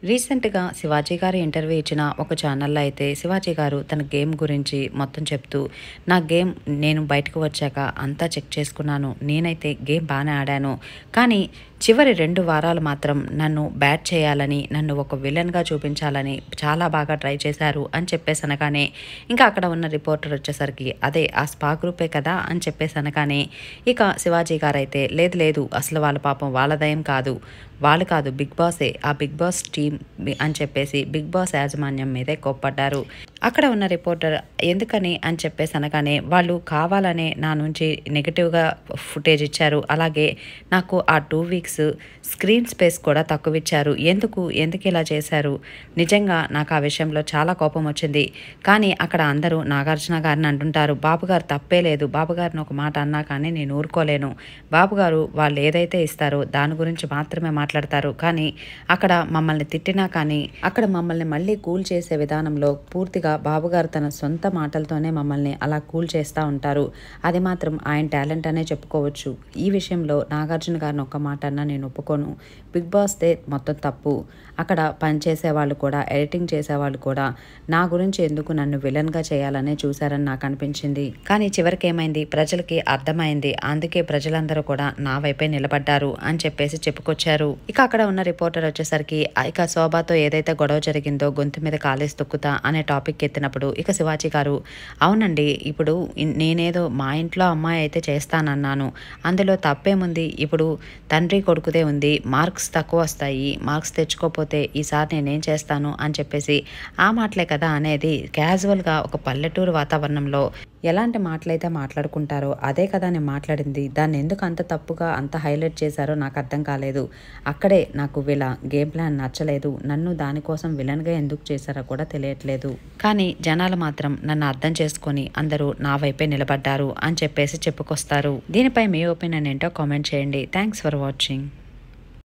రీసెంట్‌గా శివాజీ గారు ఇంటర్వ్యూ ఇచ్చిన ఒక ఛానల్‌లో అయితే శివాజీ గారు తన గేమ్ గురించి మొత్తం చెప్తూ, "నా గేమ్ నేను బయటకు వచ్చాక అంతా చెక్ చేసుకున్నాను. నేనైతే గేమ్ బానే ఆడాను. కానీ చివరి 2 వారాలు మాత్రం నన్ను బ్యాట్ చేయాలని, నన్ను ఒక విలన్‌గా చూపించాలని చాలా బాగా ట్రై చేశారు" అని చెప్పేసనగానే, ఇంకా అక్కడ ఉన్న రిపోర్టర్ వచ్చేసరికి, "అదే ఆ స్పా గ్రూపే కదా!" అని చెప్పేసనగానే, ఇక శివాజీ గారైతే, "లేదు లేదు అసలు వాళ్ళ పాపం వాళ్ళదేం కాదు. వాళ్ళు కాదు బిగ్ బాసే. ఆ బిగ్ బాస్ టీమ్ అని చెప్పేసి బిగ్ బాస్ యాజమాన్యం మీదే కోప్పడ్డారు. అక్కడ ఉన్న రిపోర్టర్ ఎందుకని అని చెప్పేసి అనగానే వాళ్ళు కావాలనే నా నుంచి నెగెటివ్‌గా ఫుటేజ్ ఇచ్చారు. అలాగే నాకు ఆ 2 వీక్స్ స్క్రీన్ స్పేస్ కూడా తక్కువిచ్చారు. ఎందుకు ఇలా చేశారు? నిజంగా నాకు ఆ విషయంలో చాలా కోపం వచ్చింది. కానీ అక్కడ అందరూ నాగార్జున గారిని అంటుంటారు. బాబుగారు తప్పే లేదు. బాబుగారిని ఒక మాట అన్నా కానీ నేను ఊరుకోలేను. బాబుగారు వాళ్ళు ఏదైతే ఇస్తారో దాని గురించి మాత్రమే మాట్లాడతారు. కానీ అక్కడ మమ్మల్ని తిట్టినా కానీ అక్కడ మమ్మల్ని మళ్ళీ కూల్ చేసే విధానంలో పూర్తిగా బాబుగారు తన సొంత మాటలతోనే మమ్మల్ని అలా కూల్ చేస్తూ ఉంటారు. అది మాత్రం ఆయన టాలెంట్ అనే చెప్పుకోవచ్చు. ఈ విషయంలో నాగార్జున గారిని ఒక్క మాట అన్నా నేను ఒప్పుకోను. బిగ్ బాస్దే మొత్తం తప్పు. అక్కడ పనిచేసే వాళ్ళు కూడా ఎడిటింగ్ చేసేవాళ్ళు కూడా నా గురించి ఎందుకు నన్ను విలన్గా చేయాలనే చూశారని నాకు అనిపించింది. కానీ చివరికి ఏమైంది ప్రజలకి అర్థమైంది. అందుకే ప్రజలందరూ కూడా నా వైపే నిలబడ్డారు అని చెప్పేసి చెప్పుకొచ్చారు. ఇక అక్కడ ఉన్న రిపోర్టర్ వచ్చేసరికి ఇక శోభాతో ఏదైతే గొడవ జరిగిందో గొంతు మీద కాలేసి తొక్కుతా అనే టాపిక్ ఎత్తినప్పుడు ఇక శివాజీ గారు, అవునండి ఇప్పుడు నేనేదో మా ఇంట్లో అమ్మాయి అయితే చేస్తానన్నాను. అందులో తప్పేముంది? ఇప్పుడు తండ్రి కొడుకుదే ఉంది. మార్క్స్ తక్కువ వస్తాయి. మార్క్స్ తెచ్చుకోకపోతే ఈసారి నేనేం చేస్తాను అని చెప్పేసి ఆ మాటలే కదా అనేది. క్యాజువల్‌గా ఒక పల్లెటూరు వాతావరణంలో ఎలాంటి మాటలైతే మాట్లాడుకుంటారో అదే కదా నేను మాట్లాడింది. దాన్ని ఎందుకు అంత తప్పుగా అంత హైలైట్ చేశారో నాకు అర్థం కాలేదు. అక్కడే నాకు వీళ్ళ గేమ్ ప్లాన్ నచ్చలేదు. నన్ను దానికోసం విలన్‌గా ఎందుకు చేశారో కూడా తెలియట్లేదు. కానీ జనాలు మాత్రం నన్ను అర్థం చేసుకొని అందరూ నా వైపే నిలబడ్డారు అని చెప్పేసి చెప్పుకొస్తారు. దీనిపై మీ ఒపీనియన్ ఏంటో కామెంట్ చేయండి. Thanks for watching.